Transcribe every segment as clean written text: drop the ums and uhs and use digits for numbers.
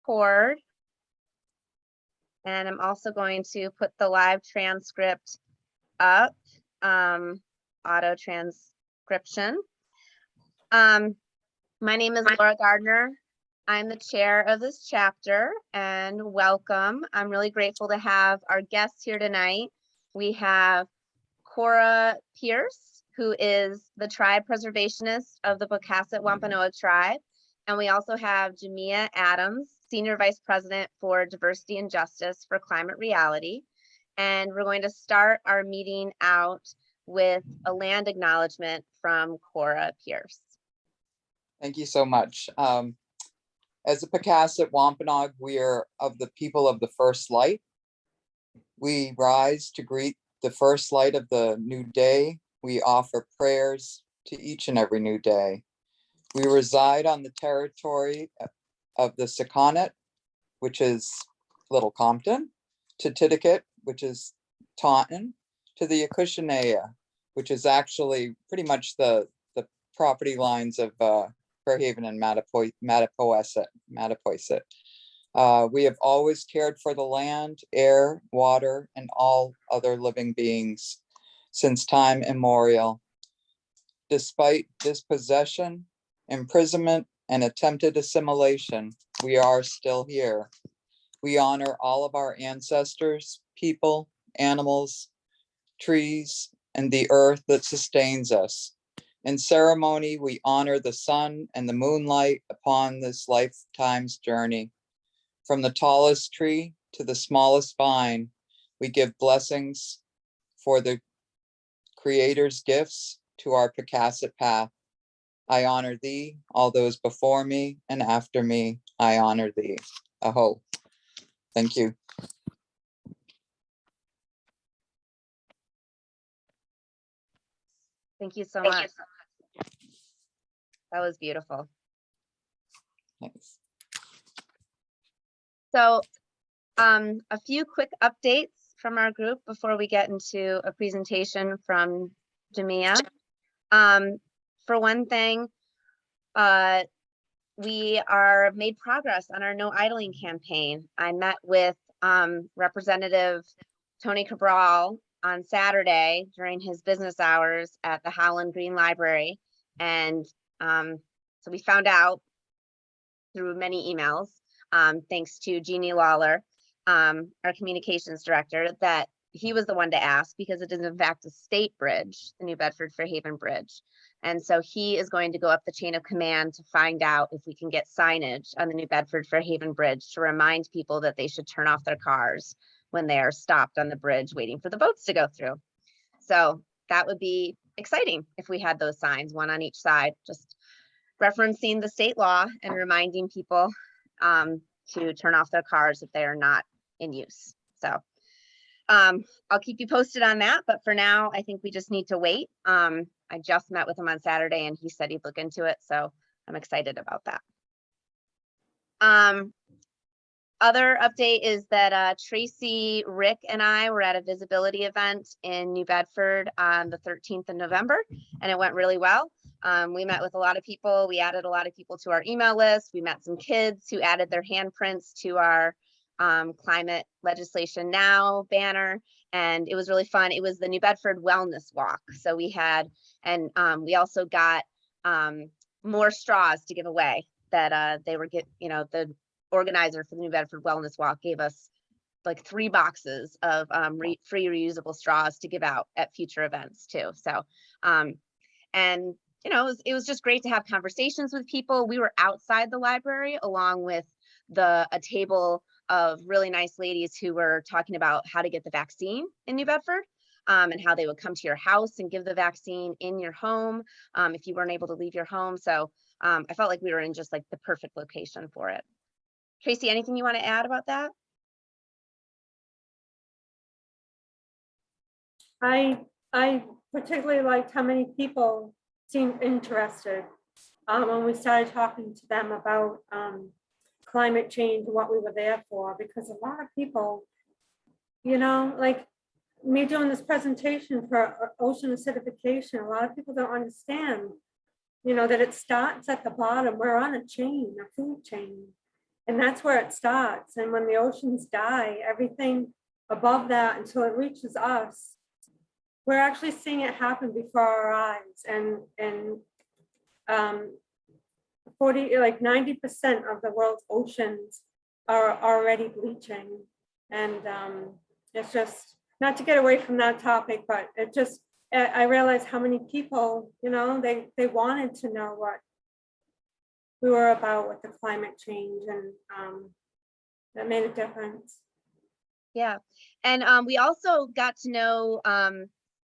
record. And I'm also going to put the live transcript up, auto transcription. My name is Laura Gardner. I'm the chair of this chapter, and welcome. I'm really grateful to have our guests here tonight. We have Cora Peirce, who is the tribe preservationist of the Pocasset Wampanoag tribe. And we also have Jamiah Adams, Senior Vice President for Diversity and Justice for Climate Reality. And we're going to start our meeting out with a land acknowledgement from Cora Peirce. Thank you so much. As a Pocasset Wampanoag, we are of the people of the first light. We rise to greet the first light of the new day. We offer prayers to each and every new day. We reside on the territory of the Sakonnet, which is Little Compton, to Titicut, which is Taunton, to the Acushneya, which is actually pretty much the property lines of Fairhaven and Mattapoisett. We have always cared for the land, air, water, and all other living beings since time immemorial. Despite dispossession, imprisonment, and attempted assimilation, we are still here. We honor all of our ancestors, people, animals, trees, and the earth that sustains us. In ceremony, we honor the sun and the moonlight upon this lifetime's journey. From the tallest tree to the smallest vine, we give blessings for the Creator's gifts to our Pocasset path. I honor thee, all those before me and after me, I honor thee. Aho. Thank you. Thank you so much. That was beautiful. Thanks. So a few quick updates from our group before we get into a presentation from Jamiah. For one thing, we are made progress on our no idling campaign. I met with Representative Tony Cabral on Saturday during his business hours at the Howland Green Library. And so we found out through many emails, thanks to Jeannie Lawler, our communications director, that he was the one to ask because it is in fact a state bridge, the New Bedford Fairhaven Bridge. And so he is going to go up the chain of command to find out if we can get signage on the New Bedford Fairhaven Bridge to remind people that they should turn off their cars when they are stopped on the bridge waiting for the boats to go through. So that would be exciting if we had those signs, one on each side, just referencing the state law and reminding people to turn off their cars if they are not in use. So I'll keep you posted on that, but for now, I think we just need to wait. I just met with him on Saturday and he said he'd look into it, so I'm excited about that. Other update is that Tracy, Rick, and I were at a visibility event in New Bedford on the 13th of November, and it went really well. We met with a lot of people. We added a lot of people to our email list. We met some kids who added their handprints to our Climate Legislation Now banner, and it was really fun. It was the New Bedford Wellness Walk. So we had, and we also got more straws to give away that they were the organizer for the New Bedford Wellness Walk gave us like 3 boxes of free reusable straws to give out at future events too. So, and it was just great to have conversations with people. We were outside the library along with a table of really nice ladies who were talking about how to get the vaccine in New Bedford, and how they would come to your house and give the vaccine in your home if you weren't able to leave your home. So I felt like we were in just like the perfect location for it. Tracy, anything you want to add about that? I particularly liked how many people seemed interested when we started talking to them about climate change and what we were there for, because a lot of people, like me doing this presentation for ocean acidification, a lot of people don't understand, that it starts at the bottom. We're on a chain, a food chain. And that's where it starts. And when the oceans die, everything above that until it reaches us, we're actually seeing it happen before our eyes. And 90% of the world's oceans are already bleaching. And it's just, not to get away from that topic, but it just, I realized how many people, you know, they wanted to know what we were about with the climate change, and that made a difference. Yeah. And we also got to know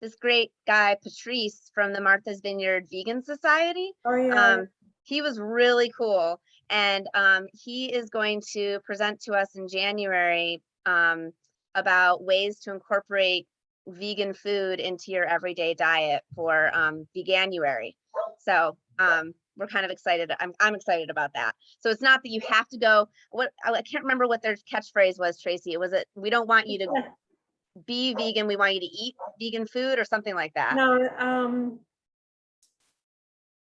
this great guy, Peirce, from the Martha's Vineyard Vegan Society. Oh, yeah. He was really cool. And he is going to present to us in January about ways to incorporate vegan food into your everyday diet for Veganuary. So we're kind of excited. I'm excited about that. So it's not that you have to go. I can't remember what their catchphrase was, Tracy. We don't want you to be vegan. We want you to eat vegan food or something like that. No,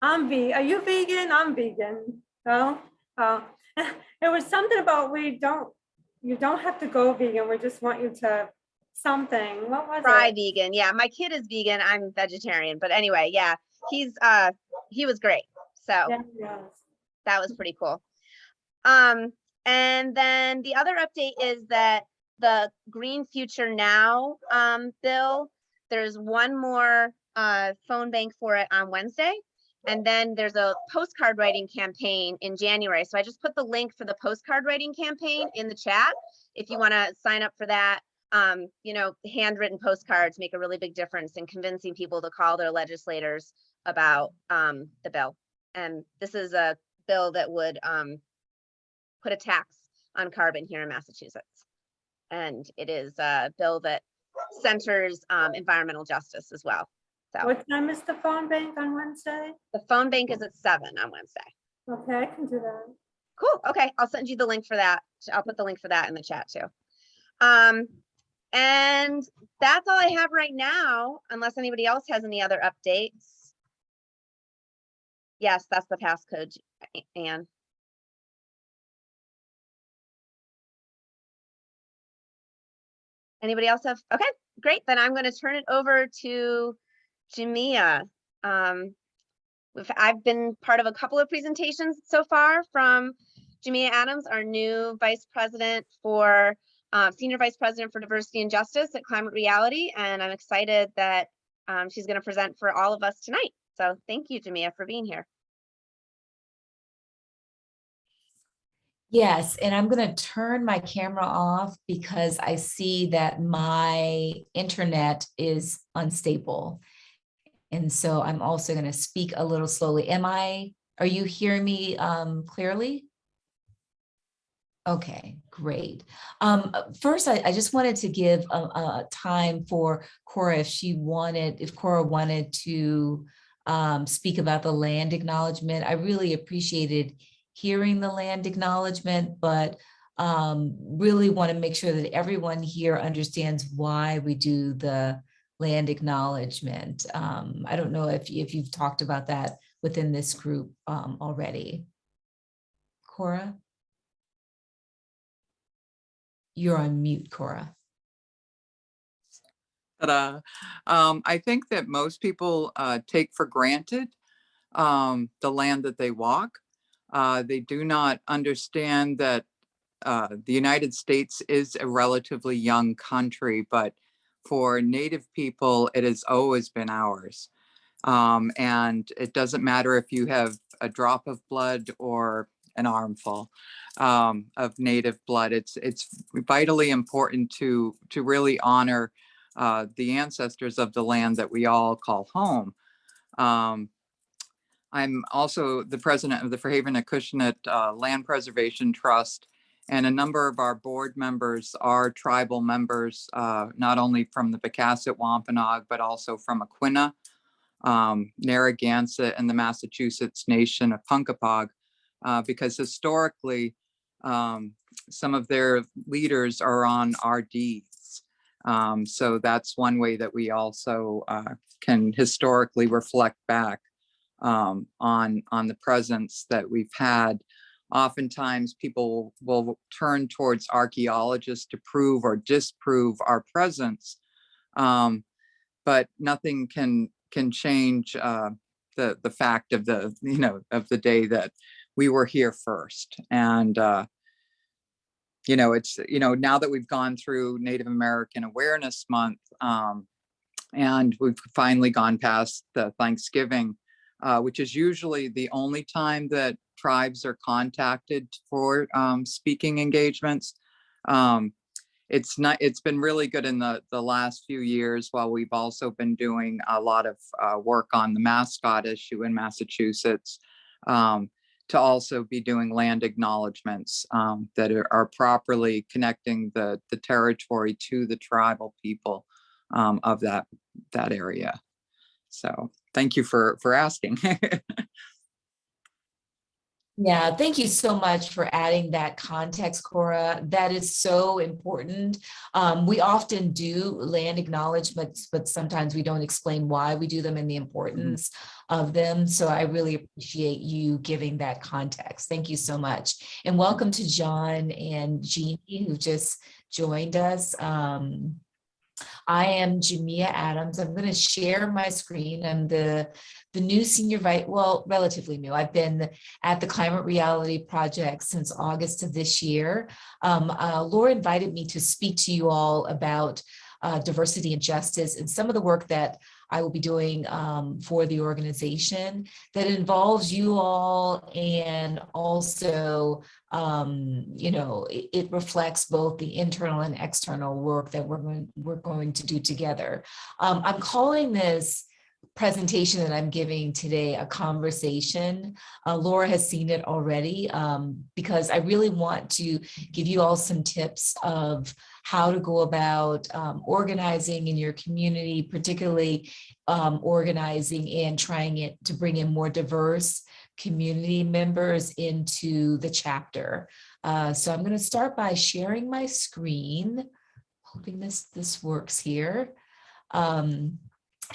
I'm vegan. Are you vegan? I'm vegan. No, it was something about you don't have to go vegan. We just want you to something. What was Try it? vegan. Yeah, my kid is vegan. I'm vegetarian. But anyway, yeah, he was great. So Yeah, that was pretty cool. And then the other update is that the Green Future Now bill, there's one more phone bank for it on Wednesday. And then there's a postcard writing campaign in January. So I just put the link for the postcard writing campaign in the chat. If you want to sign up for that, you know, handwritten postcards make a really big difference in convincing people to call their legislators about the bill. And this is a bill that would put a tax on carbon here in Massachusetts. And it is a bill that centers environmental justice as well. So what time is the phone bank on Wednesday? the phone bank is at 7 on Wednesday. Okay, I can do that. Cool. Okay, I'll send you the link for that. I'll put the link for that in the chat too. And that's all I have right now, unless anybody else has any other updates. Yes, that's the passcode, Anne. Anybody else have? Okay, great. Then I'm going to turn it over to Jamiah. I've been part of a couple of presentations so far from Jamiah Adams, our new vice president for senior vice president for diversity and justice at Climate Reality, and I'm excited that she's going to present for all of us tonight. So thank you, Jamiah, for being here. Yes, and I'm going to turn my camera off because I see that my internet is unstable. And so I'm also going to speak a little slowly. Are you hearing me clearly? Okay, great. First, I just wanted to give a time for Cora if Cora wanted to speak about the land acknowledgement. I really appreciated hearing the land acknowledgement, but really want to make sure that everyone here understands why we do the land acknowledgement. I don't know if you've talked about that within this group already. Cora? You're on mute, Cora. I think that most people take for granted the land that they walk. They do not understand that the United States is a relatively young country, but for Native people, it has always been ours. And it doesn't matter if you have a drop of blood or an armful of Native blood. It's vitally important to really honor the ancestors of the land that we all call home. I'm also the president of the Fairhaven Acushnet Land Preservation Trust, and a number of our board members are tribal members, not only from the Pocasset Wampanoag, but also from Aquinnah, Narragansett, and the Massachusetts nation of Punkapaug, because historically, some of their leaders are on our deeds. So that's one way that we also can historically reflect back on the presence that we've had oftentimes people will turn towards archaeologists to prove or disprove our presence, but nothing can change the fact of the day that we were here first. And it's now that we've gone through Native American Awareness Month, and we've finally gone past the Thanksgiving, which is usually the only time that tribes are contacted for speaking engagements. It's been really good in the last few years, while we've also been doing a lot of work on the mascot issue in Massachusetts, to also be doing land acknowledgements that are properly connecting the territory to the tribal people of that area. So thank you for asking. Yeah, thank you so much for adding that context, Cora. That is so important. We often do land acknowledgements, but sometimes we don't explain why we do them and the importance of them. So I really appreciate you giving that context. Thank you so much. And welcome to John and Jeannie, who just joined us. I am Jamiah Adams. I'm going to share my screen. I'm the new senior relatively new. I've been at the Climate Reality Project since August of this year. Laura invited me to speak to you all about diversity and justice and some of the work that I will be doing for the organization that involves you all, and also it reflects both the internal and external work that we're going to do together. I'm calling this presentation that I'm giving today a conversation. Laura has seen it already, because I really want to give you all some tips of how to go about organizing in your community, particularly organizing and trying to bring in more diverse community members into the chapter. So I'm going to start by sharing my screen, hoping this works here.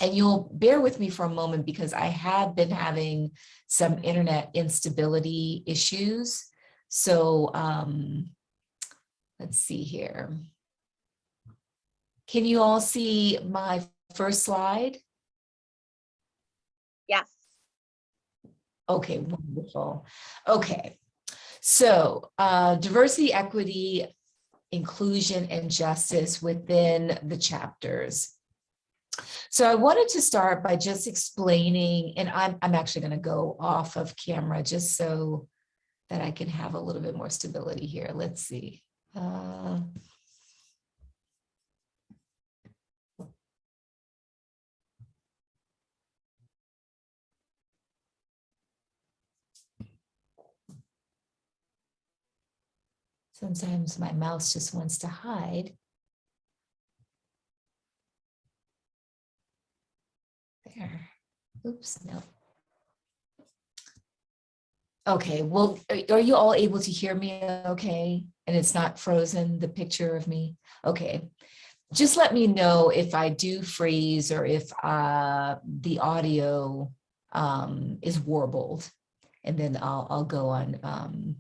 And you'll bear with me for a moment because I have been having some internet instability issues. So let's see here. Can you all see my first slide? Yes. Okay, wonderful. Okay, so diversity, equity, inclusion, and justice within the chapters. So I wanted to start by just explaining, and I'm actually going to go off of camera just so that I can have a little bit more stability here. Let's see. Sometimes my mouse just wants to hide. There. Oops, no. Okay, well, are you all able to hear me okay? And it's not frozen, the picture of me? Okay. Just let me know if I do freeze or if the audio is warbled, and then I'll go on,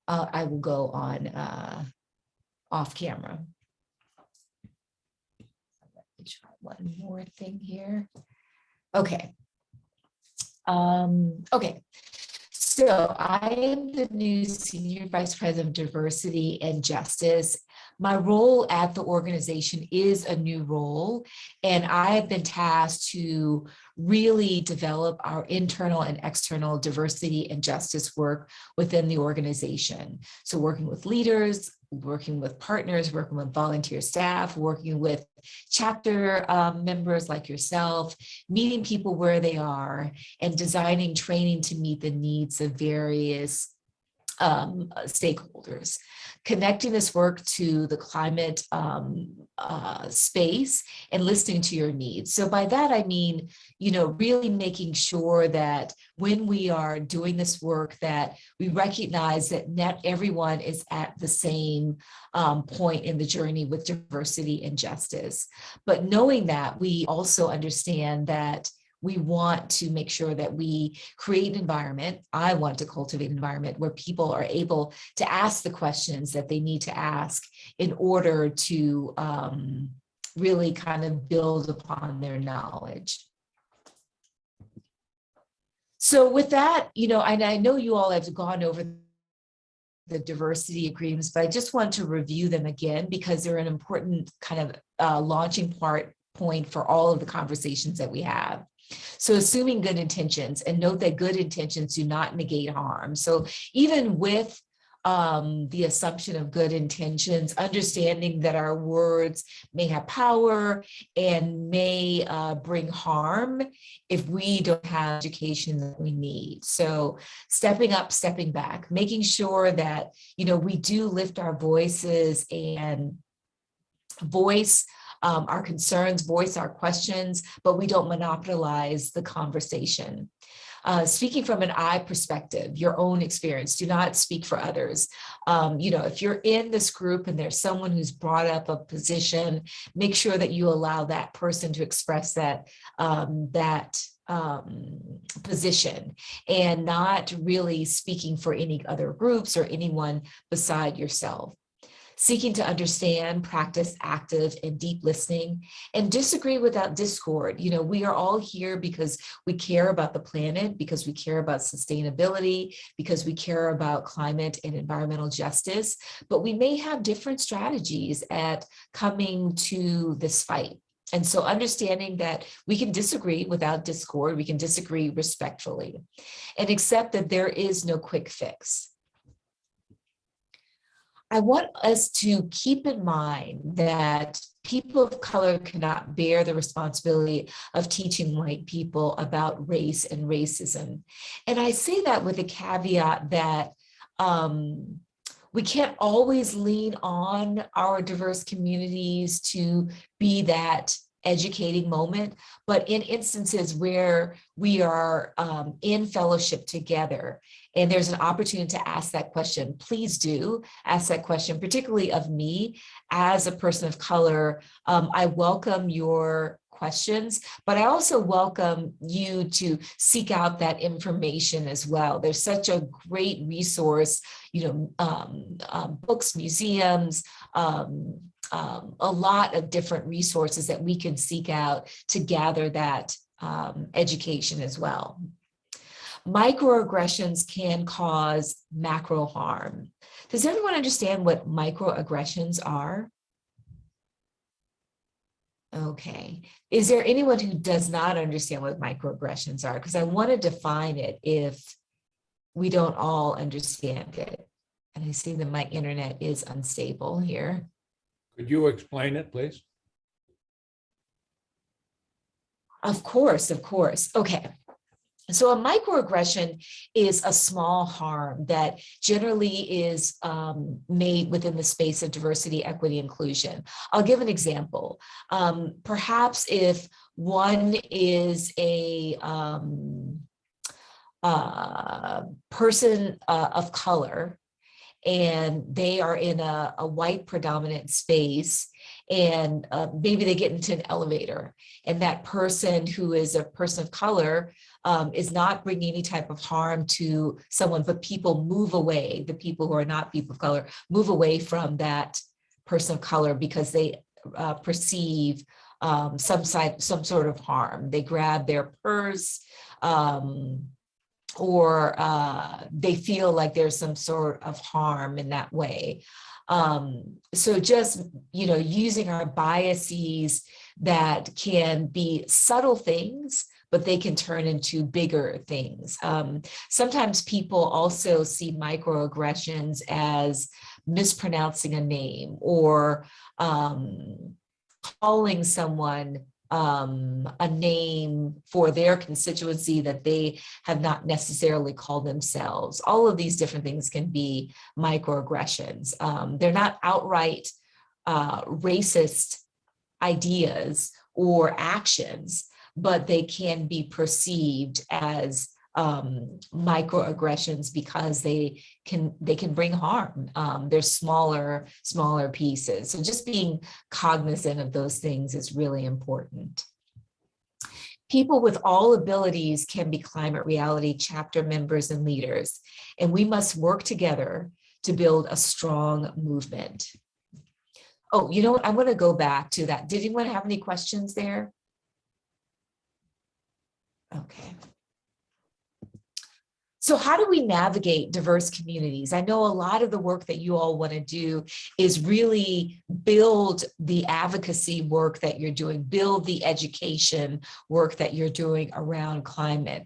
I will go on off camera. Let me try one more thing here. Okay. Okay. So I am the new Senior Vice President of Diversity and Justice. My role at the organization is a new role, and I have been tasked to really develop our internal and external diversity and justice work within the organization. So working with leaders, working with partners, working with volunteer staff, working with chapter members like yourself, meeting people where they are, and designing training to meet the needs of various stakeholders, connecting this work to the climate space and listening to your needs. So by that, I mean, really making sure that when we are doing this work, that we recognize that not everyone is at the same point in the journey with diversity and justice. But knowing that, we also understand that we want to make sure that we create an environment. I want to cultivate an environment where people are able to ask the questions that they need to ask in order to really kind of build upon their knowledge. So with that, you know, and I know you all have gone over the diversity agreements, but I just want to review them again because they're an important kind of launching point for all of the conversations that we have. So assuming good intentions, and note that good intentions do not negate harm. So even with the assumption of good intentions, understanding that our words may have power and may bring harm if we don't have education that we need. So stepping up, stepping back, making sure that, you know, we do lift our voices and voice our concerns, voice our questions, but we don't monopolize the conversation. Speaking from an I perspective, your own experience, do not speak for others. You know, if you're in this group and there's someone who's brought up a position, make sure that you allow that person to express that, position, and not really speaking for any other groups or anyone beside yourself. Seeking to understand, practice active and deep listening, and disagree without discord. You know, we are all here because we care about the planet, because we care about sustainability, because we care about climate and environmental justice, but we may have different strategies at coming to this fight. And so understanding that we can disagree without discord, we can disagree respectfully, and accept that there is no quick fix. I want us to keep in mind that people of color cannot bear the responsibility of teaching white people about race and racism. And I say that with a caveat that we can't always lean on our diverse communities to be that educating moment, but in instances where we are in fellowship together and there's an opportunity to ask that question, please do ask that question, particularly of me as a person of color. I welcome your questions, but I also welcome you to seek out that information as well. There's such a great resource, you know, books, museums, a lot of different resources that we can seek out to gather that education as well. Microaggressions can cause macro harm. Does everyone understand what microaggressions are? Okay. Is there anyone who does not understand what microaggressions are? Because I want to define it if we don't all understand it. And I see that my internet is unstable here. Could you explain it, please? Of course, of course. Okay. So a microaggression is a small harm that generally is made within the space of diversity, equity, inclusion. I'll give an example. Perhaps if one is a person of color, and they are in a white predominant space, and maybe they get into an elevator, and that person who is a person of color is not bringing any type of harm to someone, but people move away, the people who are not people of color move away from that person of color because they perceive some sort of harm. They grab their purse, or they feel like there's some sort of harm in that way. So just, you know, using our biases that can be subtle things, but they can turn into bigger things. Sometimes people also see microaggressions as mispronouncing a name or calling someone a name for their constituency that they have not necessarily called themselves. All of these different things can be microaggressions. They're not outright racist ideas or actions, but they can be perceived as microaggressions because they can bring harm. They're smaller pieces. So just being cognizant of those things is really important. People with all abilities can be Climate Reality chapter members and leaders, and we must work together to build a strong movement. Oh, you know what? I'm going to go back to that. Did anyone have any questions there? Okay. So how do we navigate diverse communities? I know a lot of the work that you all want to do is really build the advocacy work that you're doing, build the education work that you're doing around climate.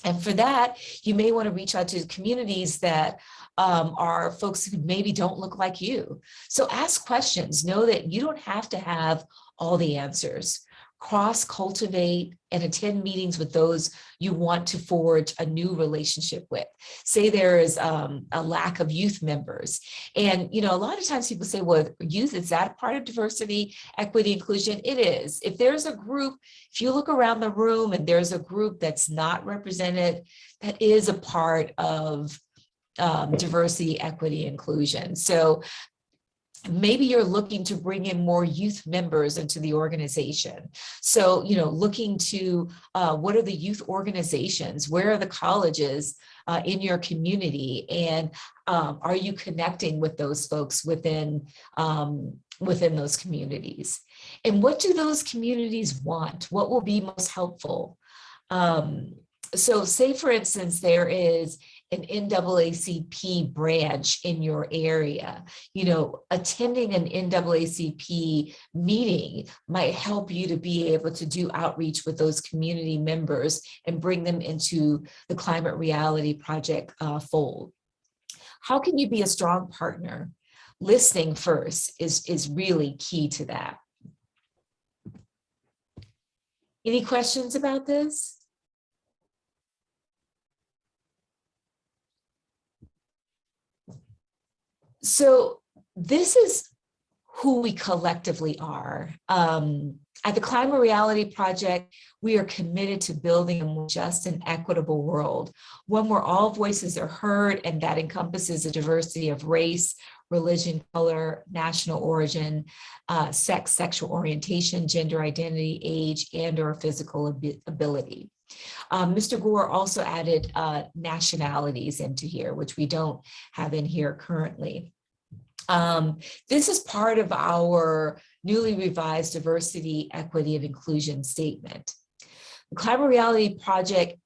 And for that, you may want to reach out to communities that are folks who maybe don't look like you. So ask questions. Know that you don't have to have all the answers. Cross-cultivate and attend meetings with those you want to forge a new relationship with. Say there is a lack of youth members. And, you know, a lot of times people say, well, youth, is that part of diversity, equity, inclusion? It is. If there's a group, if you look around the room and there's a group that's not represented, that is a part of diversity, equity, inclusion. So maybe you're looking to bring in more youth members into the organization. So, you know, looking to what are the youth organizations? Where are the colleges in your community? And are you connecting with those folks within those communities? And what do those communities want? What will be most helpful? So say, for instance, there is an NAACP branch in your area. You know, attending an NAACP meeting might help you to be able to do outreach with those community members and bring them into the Climate Reality Project fold. How can you be a strong partner? Listening first is really key to that. Any questions about this? So this is who we collectively are. At the Climate Reality Project, we are committed to building a more just and equitable world, one where all voices are heard and that encompasses a diversity of race, religion, color, national origin, sex, sexual orientation, gender identity, age, and/or physical ability. Mr. Gore also added nationalities into here, which we don't have in here currently. This is part of our newly revised diversity, equity, and inclusion statement. The Climate Reality Project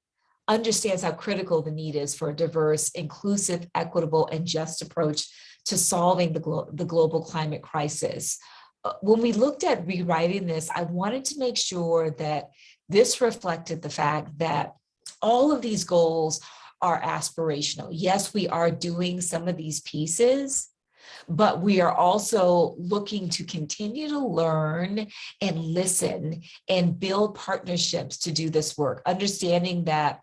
understands how critical the need is for a diverse, inclusive, equitable, and just approach to solving the global climate crisis. When we looked at rewriting this, I wanted to make sure that this reflected the fact that all of these goals are aspirational. Yes, we are doing some of these pieces, but we are also looking to continue to learn and listen and build partnerships to do this work, understanding that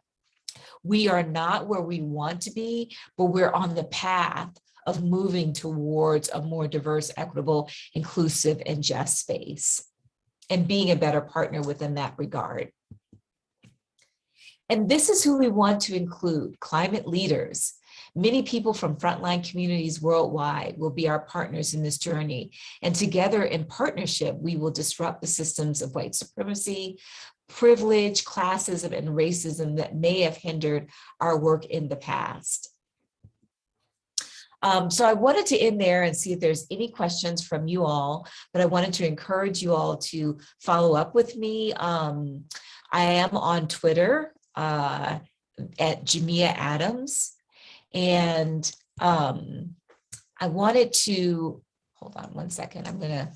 we are not where we want to be, but we're on the path of moving towards a more diverse, equitable, inclusive, and just space, and being a better partner within that regard. And this is who we want to include: climate leaders. Many people from frontline communities worldwide will be our partners in this journey. And together in partnership, we will disrupt the systems of white supremacy, privilege, classism, and racism that may have hindered our work in the past. So I wanted to end there and see if there's any questions from you all, but I wanted to encourage you all to follow up with me. I am on Twitter at Jamiah Adams. And I wanted to, hold on one second, I'm gonna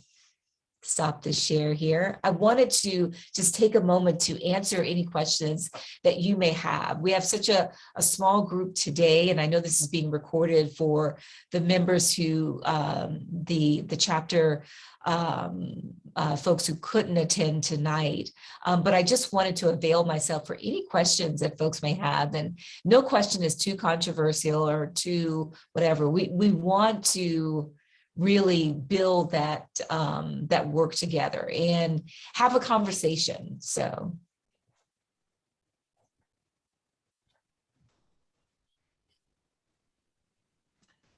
stop the share here. I wanted to just take a moment to answer any questions that you may have. We have such a small group today, and I know this is being recorded for the members who, the chapter folks who couldn't attend tonight. But I just wanted to avail myself for any questions that folks may have. And no question is too controversial or too whatever. We want to really build that that work together and have a conversation. So.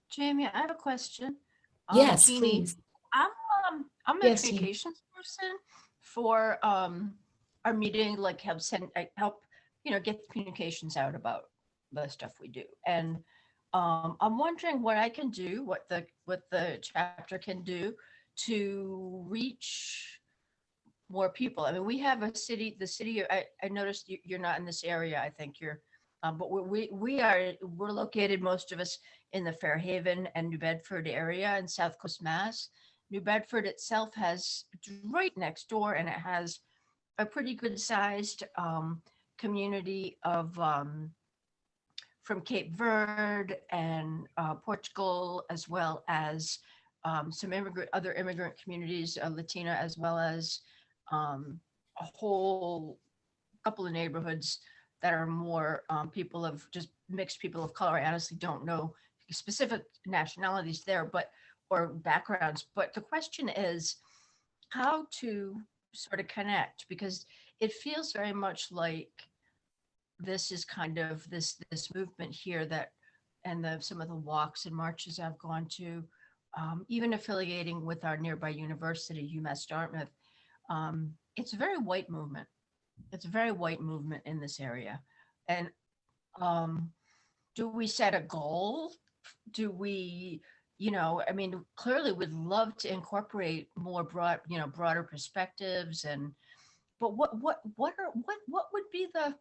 Jamie, I have a question. Yes, Jeannie, please. I'm an Yes, education person for our meeting, like help send, help, get communications out about the stuff we do. And I'm wondering what I can do, what the chapter can do to reach more people. I mean, we have the city, I noticed you're not in this area. I think you're, but we're located, most of us, in the Fairhaven and New Bedford area in South Coast Mass. New Bedford itself has right next door, and it has a pretty good sized community of from Cape Verde and Portugal, as well as some other immigrant communities, Latina, as well as a whole couple of neighborhoods that are more people of just mixed people of color. I honestly don't know specific nationalities there, or backgrounds. But the question is how to sort of connect, because it feels very much like this is kind of this movement here that, and some of the walks and marches I've gone to, even affiliating with our nearby university, UMass Dartmouth, it's a very white movement. It's a very white movement in this area. And do we set a goal? Do we, I mean, clearly we'd love to incorporate more broader perspectives, but what would be the,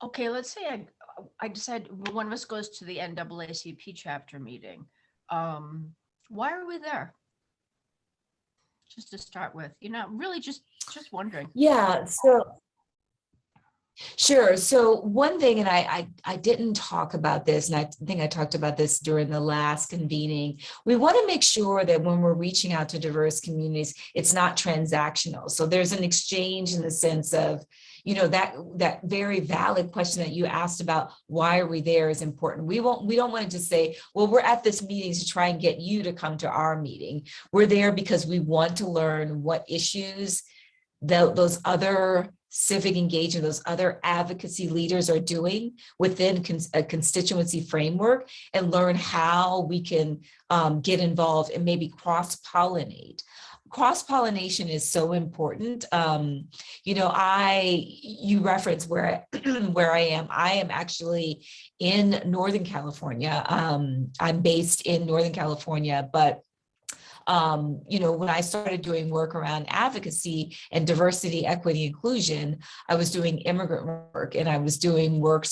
okay, let's say I decide one of us goes to the NAACP chapter meeting. Why are we there? Just to start with, really just wondering. Yeah, so sure. So one thing, and I didn't talk about this, and I think I talked about this during the last convening, we want to make sure that when we're reaching out to diverse communities, it's not transactional. So there's an exchange in the sense of, that very valid question that you asked about why are we there is important. We don't want to just say, well, we're at this meeting to try and get you to come to our meeting. We're there because we want to learn what issues those other civic engagement, those other advocacy leaders are doing within a constituency framework, and learn how we can get involved and maybe cross-pollinate. Cross-pollination is so important. You reference where where I am. I am actually in Northern California. I'm based in Northern California, but when I started doing work around advocacy and diversity, equity, inclusion, I was doing immigrant work, and I was doing work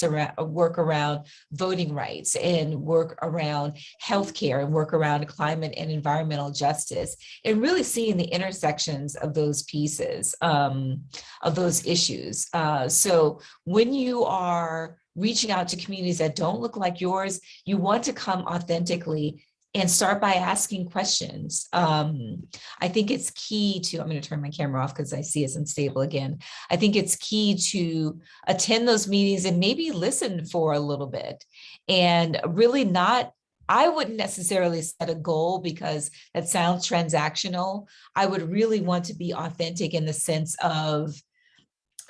around voting rights, and work around healthcare, and work around climate and environmental justice, and really seeing the intersections of those pieces, of those issues. So when you are reaching out to communities that don't look like yours, you want to come authentically and start by asking questions. I think it's key to, I'm going to turn my camera off because I see it's unstable again. I think it's key to attend those meetings and maybe listen for a little bit, and really not, I wouldn't necessarily set a goal because that sounds transactional. I would really want to be authentic in the sense of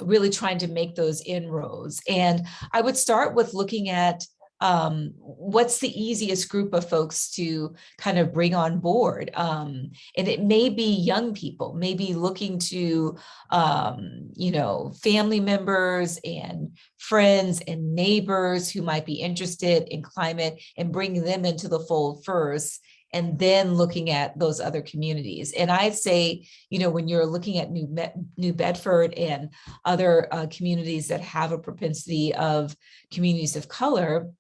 really trying to make those inroads. And I would start with looking at what's the easiest group of folks to kind of bring on board. And it may be young people, maybe looking to, family members and friends and neighbors who might be interested in climate, and bringing them into the fold first, and then looking at those other communities. And I'd say, when you're looking at New Bedford and other communities that have a propensity of communities of color,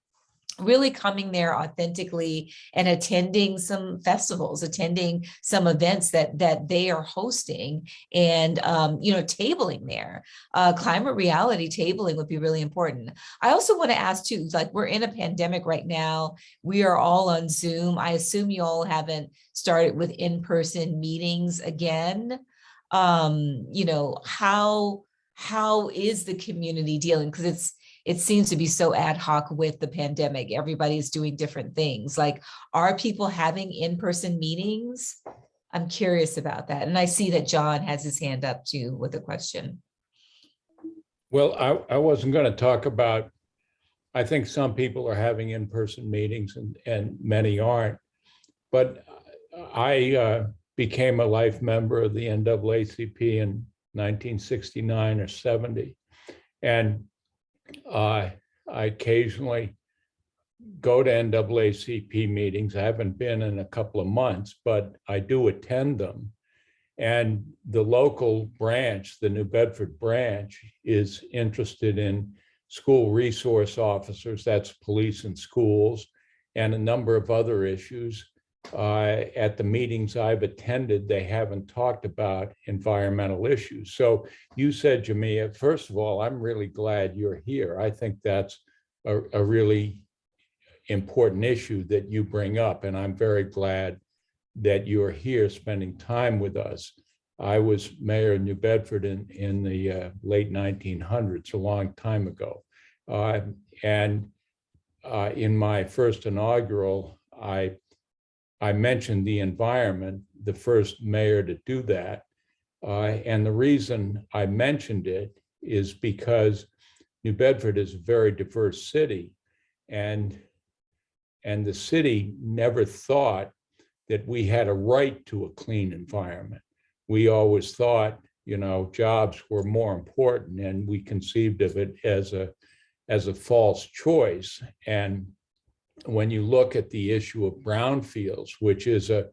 really coming there authentically and attending some festivals, attending some events that they are hosting, and tabling there. Climate reality tabling would be really important. I also want to ask too, like, we're in a pandemic right now. We are all on Zoom. I assume you all haven't started with in-person meetings again. How is the community dealing? Because it seems to be so ad hoc with the pandemic. Everybody's doing different things. Like, are people having in-person meetings? I'm curious about that. And I see that John has his hand up too with a question. Well, I wasn't going to talk about, I think some people are having in-person meetings and many aren't. But I became a life member of the NAACP in 1969 or 70. And I occasionally go to NAACP meetings. I haven't been in a couple of months, but I do attend them. And the local branch, the New Bedford branch, is interested in school resource officers, that's police and schools, and a number of other issues. At the meetings I've attended, they haven't talked about environmental issues. So you said, Jamiah, first of all, I'm really glad you're here. I think that's a really important issue that you bring up, and I'm very glad that you're here spending time with us. I was mayor of New Bedford in the late 1900s, a long time ago. In my first inaugural, I mentioned the environment, the first mayor to do that. And the reason I mentioned it is because New Bedford is a very diverse city, and the city never thought that we had a right to a clean environment. We always thought, jobs were more important, and we conceived of it as a false choice. And when you look at the issue of brownfields, which is a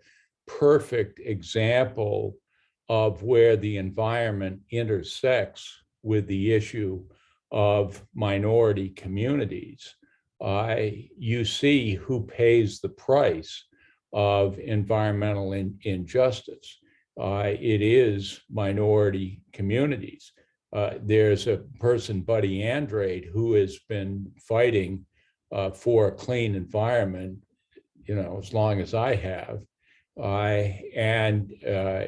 perfect example of where the environment intersects with the issue of minority communities, you see who pays the price of environmental injustice. It is minority communities. There's a person, Buddy Andrade, who has been fighting for a clean environment, as long as I have, and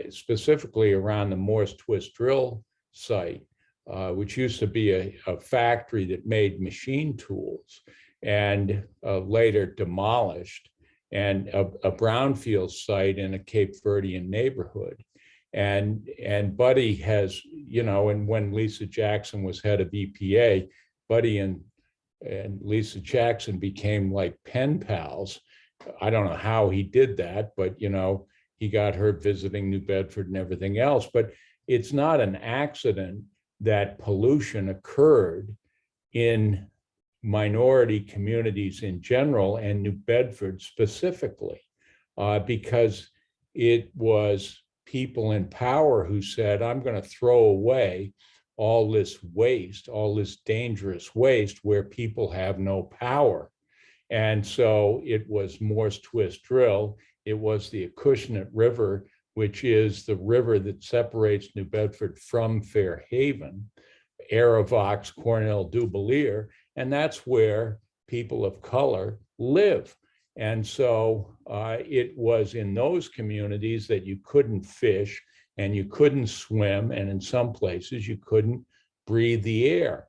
specifically around the Morse Twist Drill site, which used to be a factory that made machine tools and later demolished, and a brownfield site in a Cape Verdean neighborhood. And Buddy has, and when Lisa Jackson was head of EPA, Buddy and Lisa Jackson became like pen pals. I don't know how he did that, but he got her visiting New Bedford and everything else. But it's not an accident that pollution occurred in minority communities in general and New Bedford specifically, because it was people in power who said, I'm going to throw away all this waste, all this dangerous waste where people have no power. And so it was Morse Twist Drill. It was the Acushnet River, which is the river that separates New Bedford from Fairhaven, Aravox, Cornell, Dubalier, and that's where people of color live. And so it was in those communities that you couldn't fish and you couldn't swim, and in some places you couldn't breathe the air.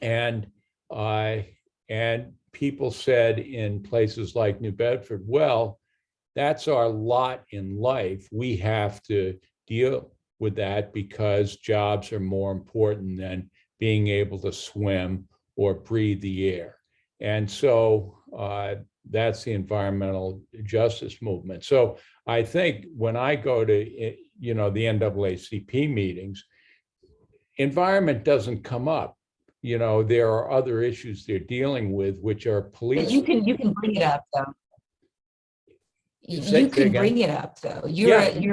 And people said in places like New Bedford, well, that's our lot in life. We have to deal with that because jobs are more important than being able to swim or breathe the air. And so that's the environmental justice movement. So I think when I go to, the NAACP meetings, environment doesn't come up. There are other issues they're dealing with, which are police. You can bring it up though. Say You can again. bring it up though. You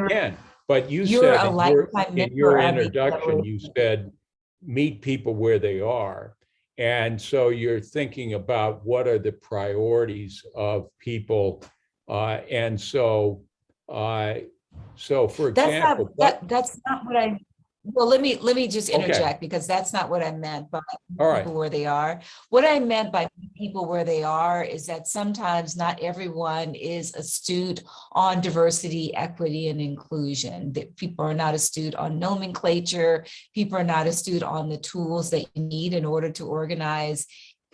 can. But you you're said a lifetime in your member of the introduction, NAACP. you said meet people where they are. And so you're thinking about what are the priorities of people. And so for example, That's not what I, well, let me just interject, because that's not what I meant by all right. people where they are. What I meant by people where they are is that sometimes not everyone is astute on diversity, equity, and inclusion. That people are not astute on nomenclature. People are not astute on the tools that you need in order to organize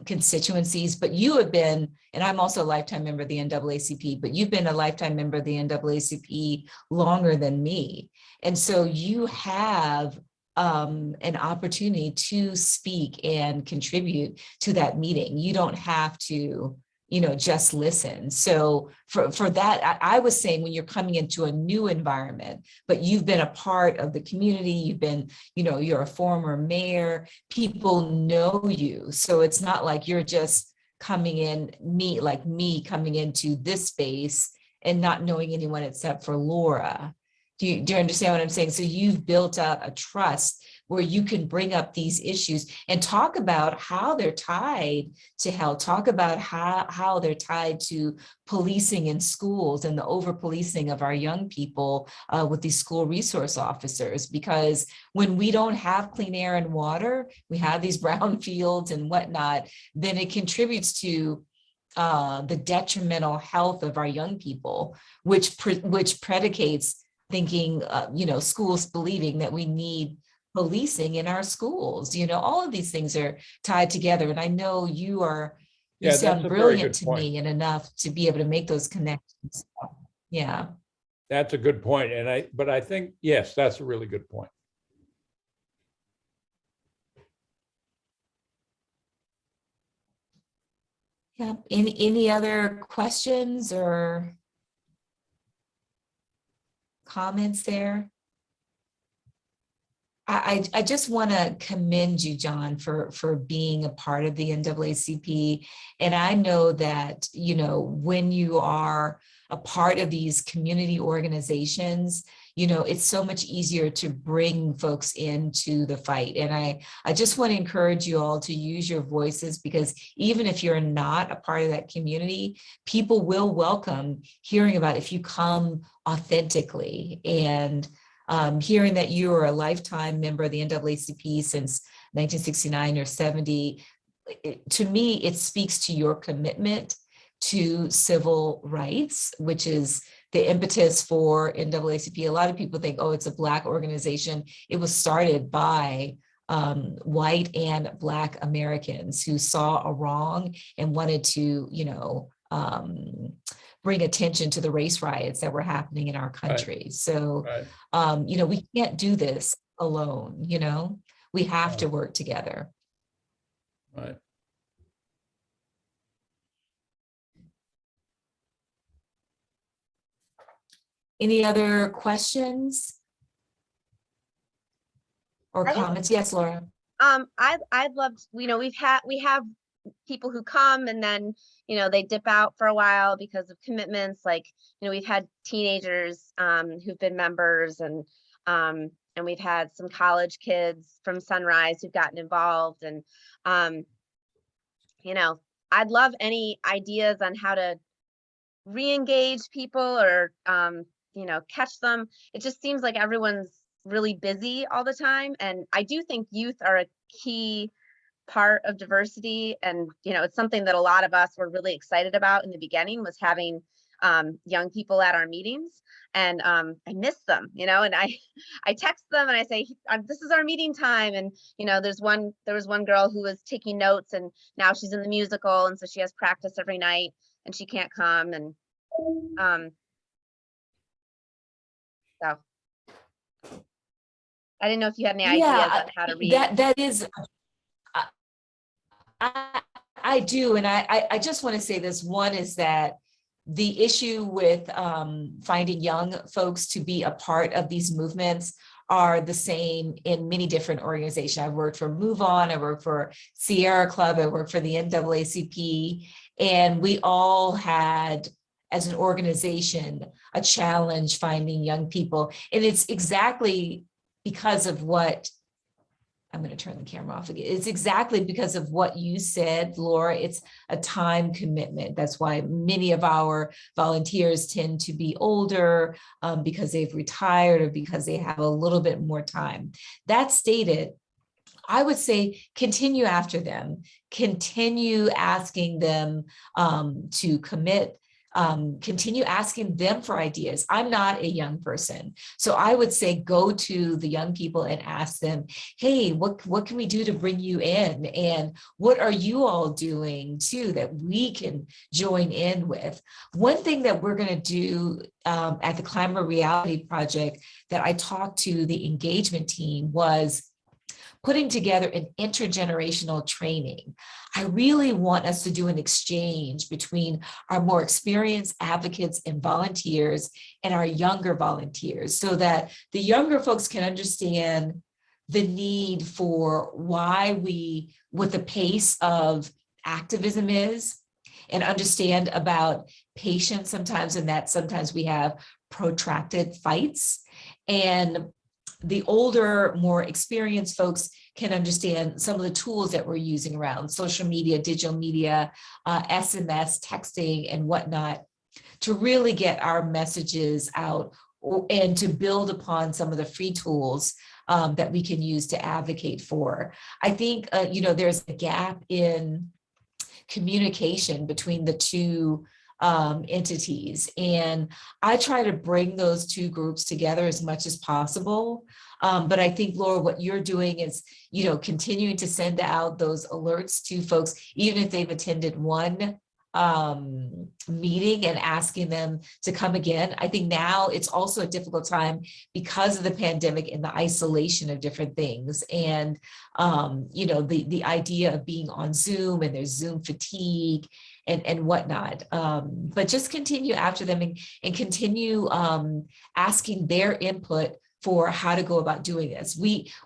constituencies. But you have been, and I'm also a lifetime member of the NAACP, but you've been a lifetime member of the NAACP longer than me. And so you have an opportunity to speak and contribute to that meeting. You don't have to, just listen. So for that, I was saying when you're coming into a new environment, but you've been a part of the community, you've been, you're a former mayor, people know you. So it's not like you're just coming in, like me coming into this space and not knowing anyone except for Laura. Do you understand what I'm saying? So you've built up a trust where you can bring up these issues and talk about how they're tied to health, talk about how they're tied to policing in schools and the over-policing of our young people with these school resource officers. Because when we don't have clean air and water, we have these brown fields and whatnot, then it contributes to the detrimental health of our young people, which predicates thinking, schools believing that we need policing in our schools. All of these things are tied together. And I know you sound brilliant to me and enough to be able to make those connections. Yeah. That's a good point. But I think, yes, that's a really good point. Yeah. Any other questions or comments there? I just want to commend you, John, for being a part of the NAACP. And I know that, when you are a part of these community organizations, it's so much easier to bring folks into the fight. And I just want to encourage you all to use your voices, because even if you're not a part of that community, people will welcome hearing about it if you come authentically. And hearing that you are a lifetime member of the NAACP since 1969 or 70, to me, it speaks to your commitment to civil rights, which is the impetus for NAACP. A lot of people think, oh, it's a Black organization. It was started by white and Black Americans who saw a wrong and wanted to, bring attention to the race riots that were happening in our country. Right. So, right. We can't do this alone, we have to work together. Right. Any other questions or comments? Yes, Laura. I'd love to, we have people who come and then, they dip out for a while because of commitments. Like, we've had teenagers who've been members, and we've had some college kids from Sunrise who've gotten involved. And, I'd love any ideas on how to re-engage people or, catch them. It just seems like everyone's really busy all the time. And I do think youth are a key part of diversity. And, it's something that a lot of us were really excited about in the beginning, was having young people at our meetings. And I miss them, and I text them and I say, this is our meeting time. And, there was one girl who was taking notes, and now she's in the musical. And so she has practice every night and she can't come. And so I didn't know if you had any ideas on how to read. That is, I do. And I just want to say this. One is that the issue with finding young folks to be a part of these movements are the same in many different organizations. I've worked for Move On, I worked for Sierra Club, I worked for the NAACP, and we all had, as an organization, a challenge finding young people. And it's exactly because of what, I'm going to turn the camera off again. It's exactly because of what you said, Laura. It's a time commitment. That's why many of our volunteers tend to be older because they've retired or because they have a little bit more time. That stated, I would say continue after them, continue asking them to commit. Continue asking them for ideas. I'm not a young person, so I would say go to the young people and ask them, hey, what can we do to bring you in? And what are you all doing too that we can join in with? One thing that we're going to do at the Climate Reality Project that I talked to the engagement team was putting together an intergenerational training. I really want us to do an exchange between our more experienced advocates and volunteers and our younger volunteers, so that the younger folks can understand the need for what the pace of activism is, and understand about patience sometimes, and that sometimes we have protracted fights. And the older, more experienced folks can understand some of the tools that we're using around social media, digital media, SMS, texting, and whatnot, to really get our messages out and to build upon some of the free tools that we can use to advocate for. I think, there's a gap in communication between the two entities. And I try to bring those two groups together as much as possible. But I think, Laura, what you're doing is, continuing to send out those alerts to folks, even if they've attended one meeting, and asking them to come again. I think now it's also a difficult time because of the pandemic and the isolation of different things. And, the idea of being on Zoom, and there's Zoom fatigue and whatnot. But just continue after them, and continue asking their input for how to go about doing this.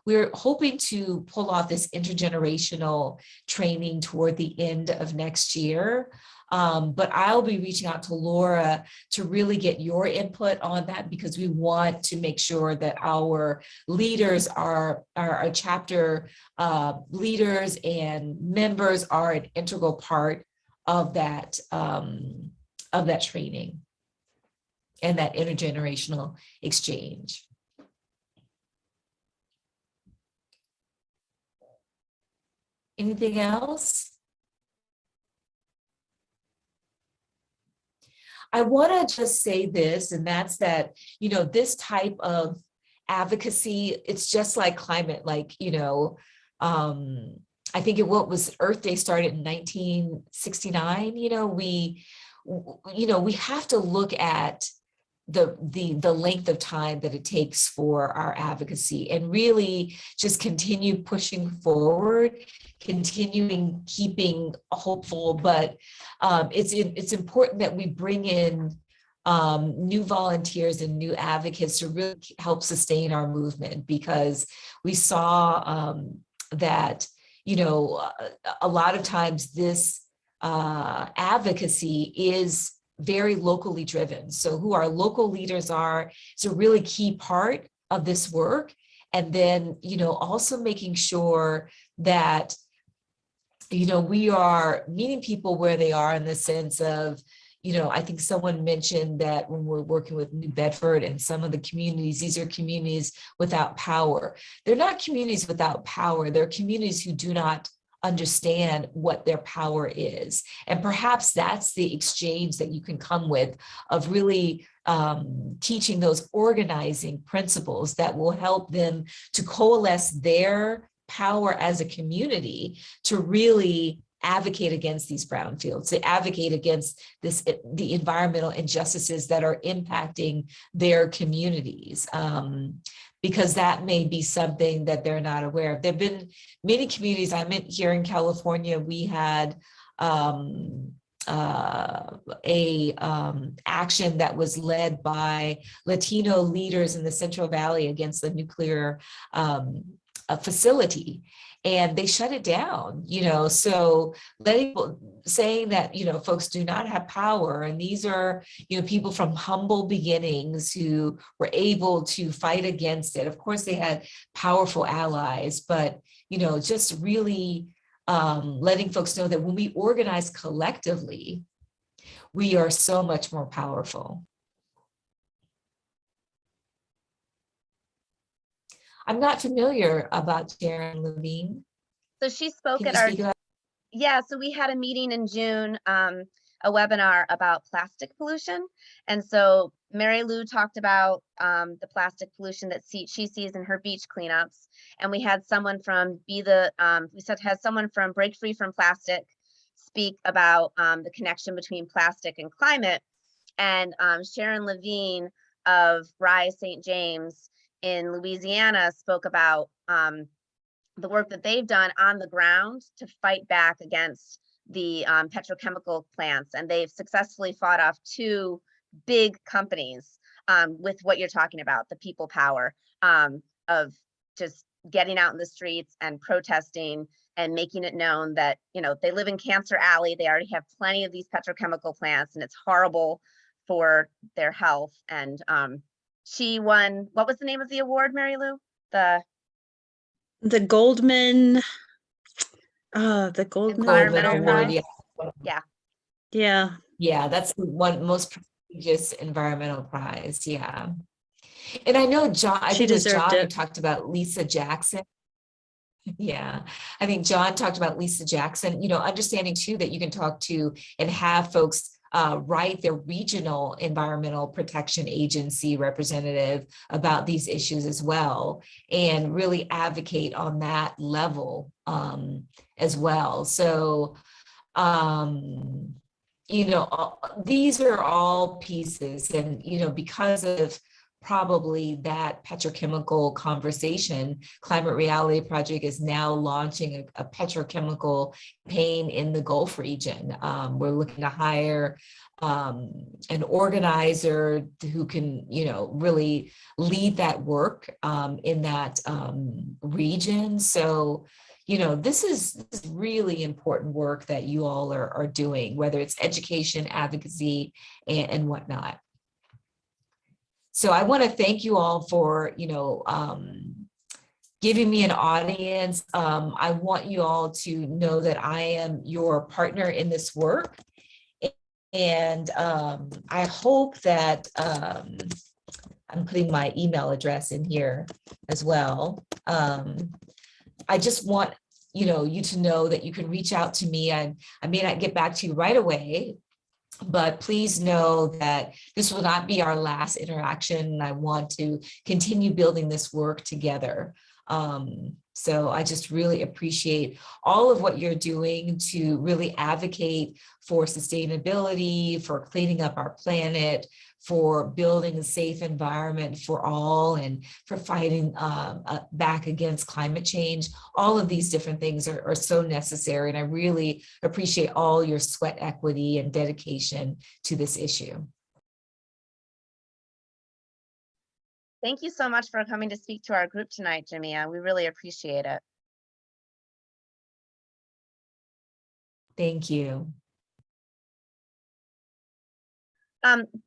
We're hoping to pull off this intergenerational training toward the end of next year. But I'll be reaching out to Laura to really get your input on that, because we want to make sure that our leaders our chapter leaders and members are an integral part of that training and that intergenerational exchange. Anything else? I want to just say this, and that's that, this type of advocacy, it's just like climate, I think what was Earth Day started in 1969. We have to look at the length of time that it takes for our advocacy, and really just continue pushing forward, keeping hopeful. But it's important that we bring in new volunteers and new advocates to really help sustain our movement, because we saw that a lot of times this advocacy is very locally driven. So who our local leaders are is a really key part of this work. And then, also making sure that, we are meeting people where they are, in the sense of, I think someone mentioned that when we're working with New Bedford and some of the communities, these are communities without power. They're not communities without power. They're communities who do not understand what their power is. And perhaps that's the exchange that you can come with, of really teaching those organizing principles that will help them to coalesce their power as a community to really advocate against these brownfields, to advocate against the environmental injustices that are impacting their communities. Because that may be something that they're not aware of. There have been many communities. I'm here in California. We had action that was led by Latino leaders in the Central Valley against the nuclear facility. And they shut it down, so saying that, folks do not have power. And these are, people from humble beginnings who were able to fight against it. Of course, they had powerful allies, but, just really letting folks know that when we organize collectively, we are so much more powerful. I'm not familiar about Sharon Levine. So she spoke Can at you our, speak about- yeah, so we had a meeting in June, a webinar about plastic pollution. And so Mary Lou talked about the plastic pollution that she sees in her beach cleanups. And we had someone from someone from Break Free from Plastic speak about the connection between plastic and climate. And Sharon Levine of Rise St. James in Louisiana spoke about the work that they've done on the ground to fight back against the petrochemical plants, and they've successfully fought off 2 big companies with what you're talking about, the people power of just getting out in the streets and protesting and making it known that, you know, they live in Cancer Alley. They already have plenty of these petrochemical plants, and it's horrible for their health. And she won, what was the name of the award, Mary Lou? The Goldman, the Goldman Environmental Award. Prize. Yeah. Yeah. Yeah, that's the one most prestigious environmental prize. Yeah. And I know John, I She think it was deserved John who it. talked about Lisa Jackson. Yeah, I think John talked about Lisa Jackson, you know, understanding too that you can talk to and have folks write their regional environmental protection agency representative about these issues as well, and really advocate on that level as well. So, you know, these are all pieces, and, you know, because of probably that petrochemical conversation, Climate Reality Project is now launching a petrochemical campaign in the Gulf region. We're looking to hire an organizer who can, you know, really lead that work in that region. So, you know, this is really important work that you all are doing, whether it's education, advocacy, and whatnot. So I want to thank you all for, you know, giving me an audience. I want you all to know that I am your partner in this work. And I hope that I'm putting my email address in here as well. I just want, you know, you to know that you can reach out to me. I may not get back to you right away, but please know that this will not be our last interaction. I want to continue building this work together. So I just really appreciate all of what you're doing to really advocate for sustainability, for cleaning up our planet, for building a safe environment for all, and for fighting back against climate change. All of these different things are so necessary, and I really appreciate all your sweat equity and dedication to this issue. Thank you so much for coming to speak to our group tonight, Jamiah. We really appreciate it. Thank you.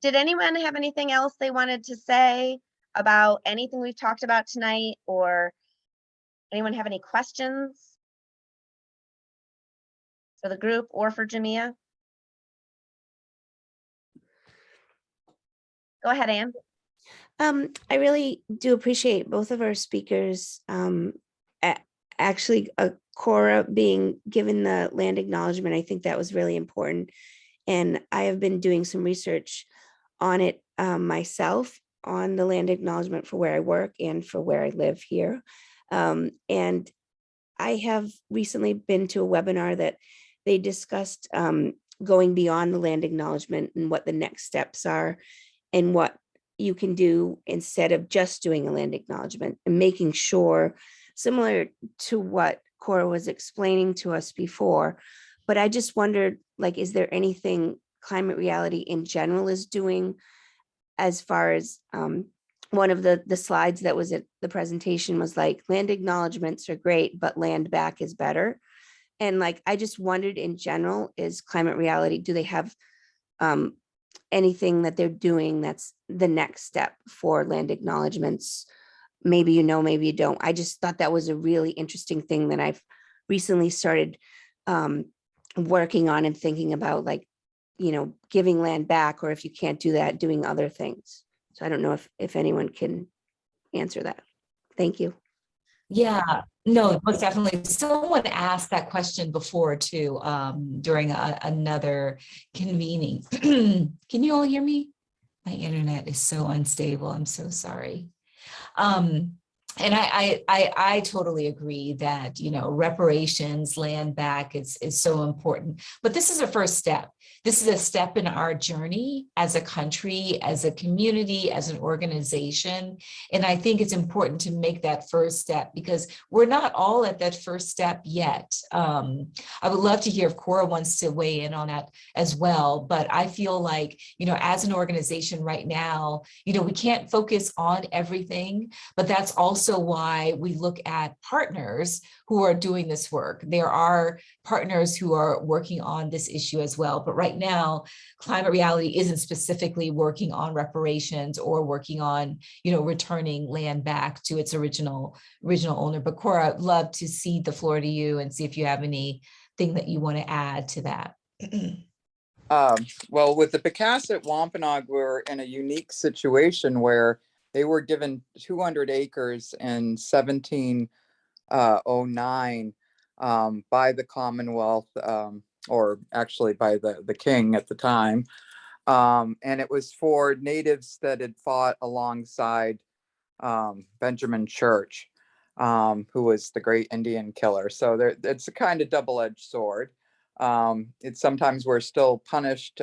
Did anyone have anything else they wanted to say about anything we've talked about tonight, or anyone have any questions for the group or for Jamiah? Go ahead, Anne. I really do appreciate both of our speakers. Actually, Cora being given the land acknowledgement, I think that was really important. And I have been doing some research on it myself, on the land acknowledgement for where I work and for where I live here. And I have recently been to a webinar that they discussed going beyond the land acknowledgement and what the next steps are, and what you can do instead of just doing a land acknowledgement, and making sure, similar to what Cora was explaining to us before. But I just wondered, like, is there anything Climate Reality in general is doing, as far as one of the slides that was at the presentation was like, land acknowledgements are great, but land back is better. And like, I just wondered in general, is Climate Reality, do they have anything that they're doing that's the next step for land acknowledgements? Maybe you know, maybe you don't. I just thought that was a really interesting thing that I've recently started working on and thinking about, like, you know, giving land back, or if you can't do that, doing other things. So I don't know if anyone can answer that. Thank you. Yeah, no, most definitely. Someone asked that question before too, during another convening. Can you all hear me? My internet is so unstable. I'm so sorry. And I totally agree that, you know, reparations, land back is so important. But this is a first step. This is a step in our journey as a country, as a community, as an organization. And I think it's important to make that first step because we're not all at that first step yet. I would love to hear if Cora wants to weigh in on that as well. But I feel like, you know, as an organization right now, you know, we can't focus on everything, but that's also why we look at partners who are doing this work. There are partners who are working on this issue as well. But right now, Climate Reality isn't specifically working on reparations or working on, you know, returning land back to its original owner. But Cora, I'd love to cede the floor to you and see if you have anything that you want to add to that. Well, with the Pocasset Wampanoag, we're in a unique situation where they were given 200 acres in 1709 by the Commonwealth, or actually by the king at the time. And it was for natives that had fought alongside Benjamin Church, who was the great Indian killer. So it's a kind of double-edged sword. It's sometimes we're still punished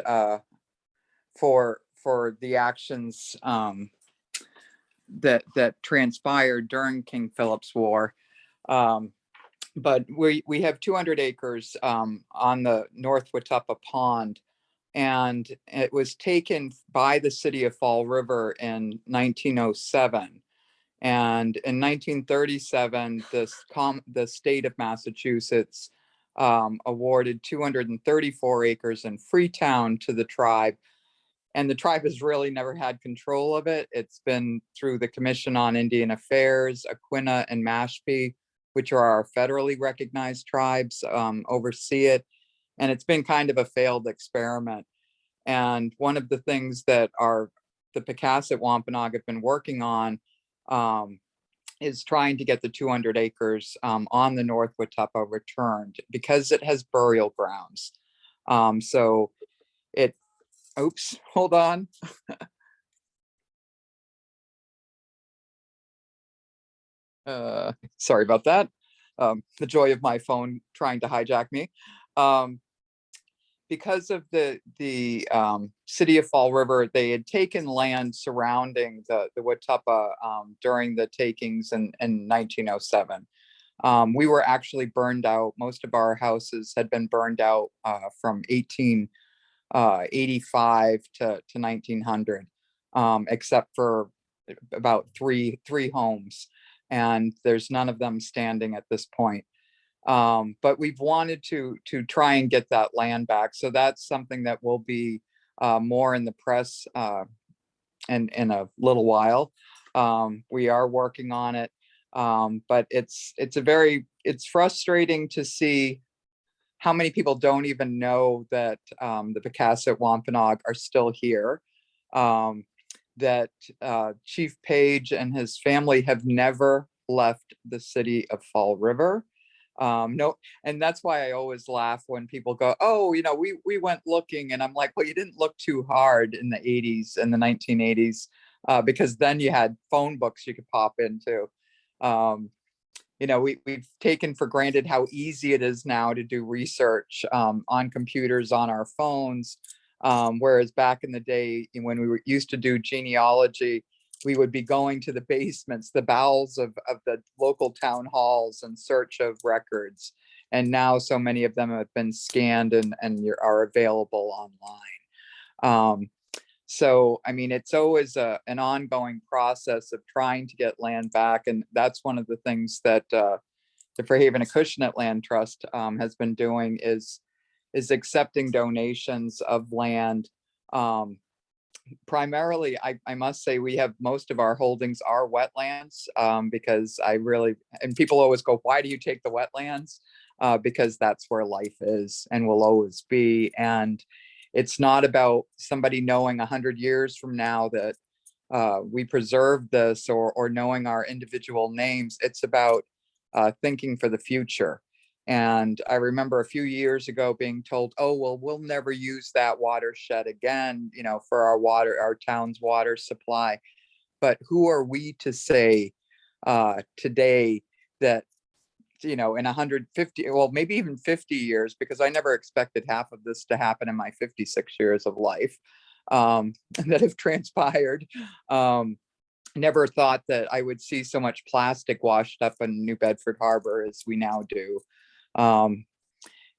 for the actions that transpired during King Philip's War. But we have 200 acres on the North Watuppa Pond, and it was taken by the city of Fall River in 1907. And in 1937, the state of Massachusetts awarded 234 acres in Freetown to the tribe. And the tribe has really never had control of it. It's been through the Commission on Indian Affairs, Aquinnah and Mashpee, which are our federally recognized tribes, oversee it. And it's been kind of a failed experiment. And one of the things that the Pocasset Wampanoag have been working on is trying to get the 200 acres on the North Watuppa returned because it has burial grounds. So it, oops, hold on. Sorry about that. The joy of my phone trying to hijack me. Because of the city of Fall River, they had taken land surrounding the Watuppa during the takings in 1907. We were actually burned out. Most of our houses had been burned out from 1885 to 1900, except for about three homes, and there's none of them standing at this point. But we've wanted to try and get that land back. So that's something that will be more in the press in a little while. We are working on it, but it's frustrating to see how many people don't even know that the Pocasset Wampanoag are still here. That Chief Page and his family have never left the city of Fall River. No, and that's why I always laugh when people go, oh, you know, we went looking, and I'm like, well, you didn't look too hard in the 80s and the 1980s, because then you had phone books you could pop into. You know, we've taken for granted how easy it is now to do research on computers, on our phones, whereas back in the day when we used to do genealogy, we would be going to the basements, the bowels of the local town halls in search of records. And now so many of them have been scanned and are available online. So, I mean, it's always an ongoing process of trying to get land back. And that's one of the things that the Fairhaven Acushnet Land Trust has been doing is accepting donations of land. Primarily, I must say we have most of our holdings are wetlands, because and people always go, why do you take the wetlands? Because that's where life is and will always be. And it's not about somebody knowing 100 years from now that we preserved this or knowing our individual names. It's about thinking for the future. And I remember a few years ago being told, oh, well, we'll never use that watershed again, you know, for our town's water supply. But who are we to say today that, in 150, well, maybe even 50 years, because I never expected half of this to happen in my 56 years of life that have transpired. Never thought that I would see so much plastic washed up in New Bedford Harbor as we now do.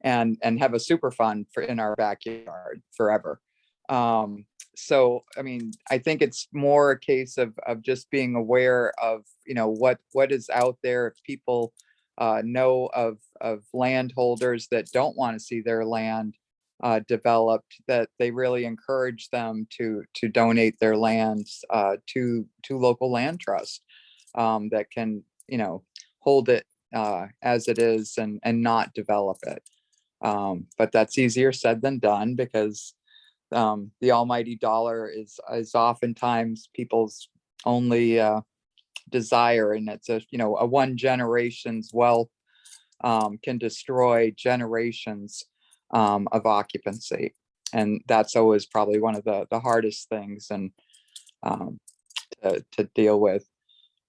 And have a super fund in our backyard forever. So, I mean, I think it's more a case of just being aware of, what is out there. If people know of landholders that don't want to see their land developed, that they really encourage them to donate their lands to local land trust that can, hold it as it is and not develop it. But that's easier said than done, because the almighty dollar is oftentimes people's only desire, and it's a one generation's wealth can destroy generations of occupancy, and that's always probably one of the hardest things and to deal with.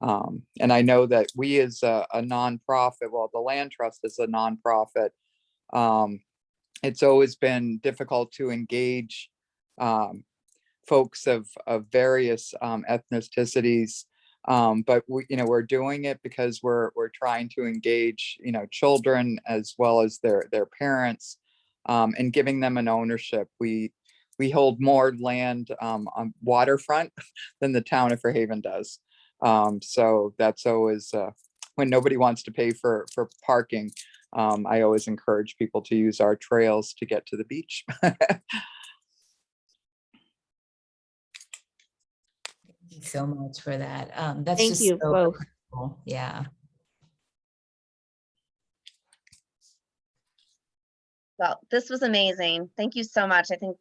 And I know that we as a nonprofit, well, the Land Trust is a nonprofit. It's always been difficult to engage folks of various ethnicities, but we're doing it because we're trying to engage children as well as their parents, and giving them an ownership. We hold more land on waterfront than the town of Fairhaven does. So that's always when nobody wants to pay for parking. I always encourage people to use our trails to get to the beach. Thank you so much for that. That's Thank just you so both. cool. Yeah. Well, this was amazing. Thank you so much. I think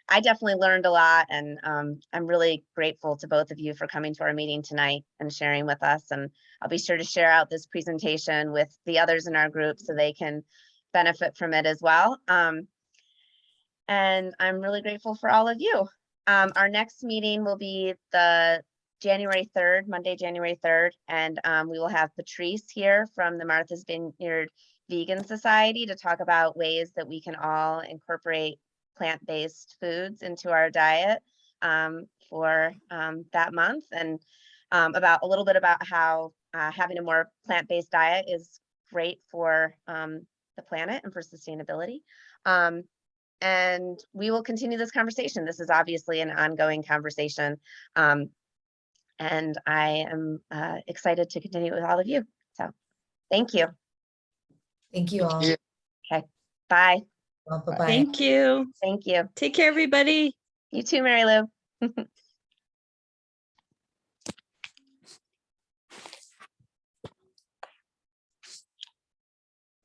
I definitely learned a lot, and I'm really grateful to both of you for coming to our meeting tonight and sharing with us. And I'll be sure to share out this presentation with the others in our group so they can benefit from it as well. And I'm really grateful for all of you. Our next meeting will be the January 3rd, Monday, January 3rd. And we will have Peirce here from the Martha's Vineyard Vegan Society to talk about ways that we can all incorporate plant-based foods into our diet for that month, and about a little bit about how having a more plant-based diet is great for the planet and for sustainability. And we will continue this conversation. This is obviously an ongoing conversation. And I am excited to continue with all of you. So thank you. Thank you all. Okay, bye. Well, bye-bye. Thank you. Thank you. Take care, everybody. You too, Mary Lou.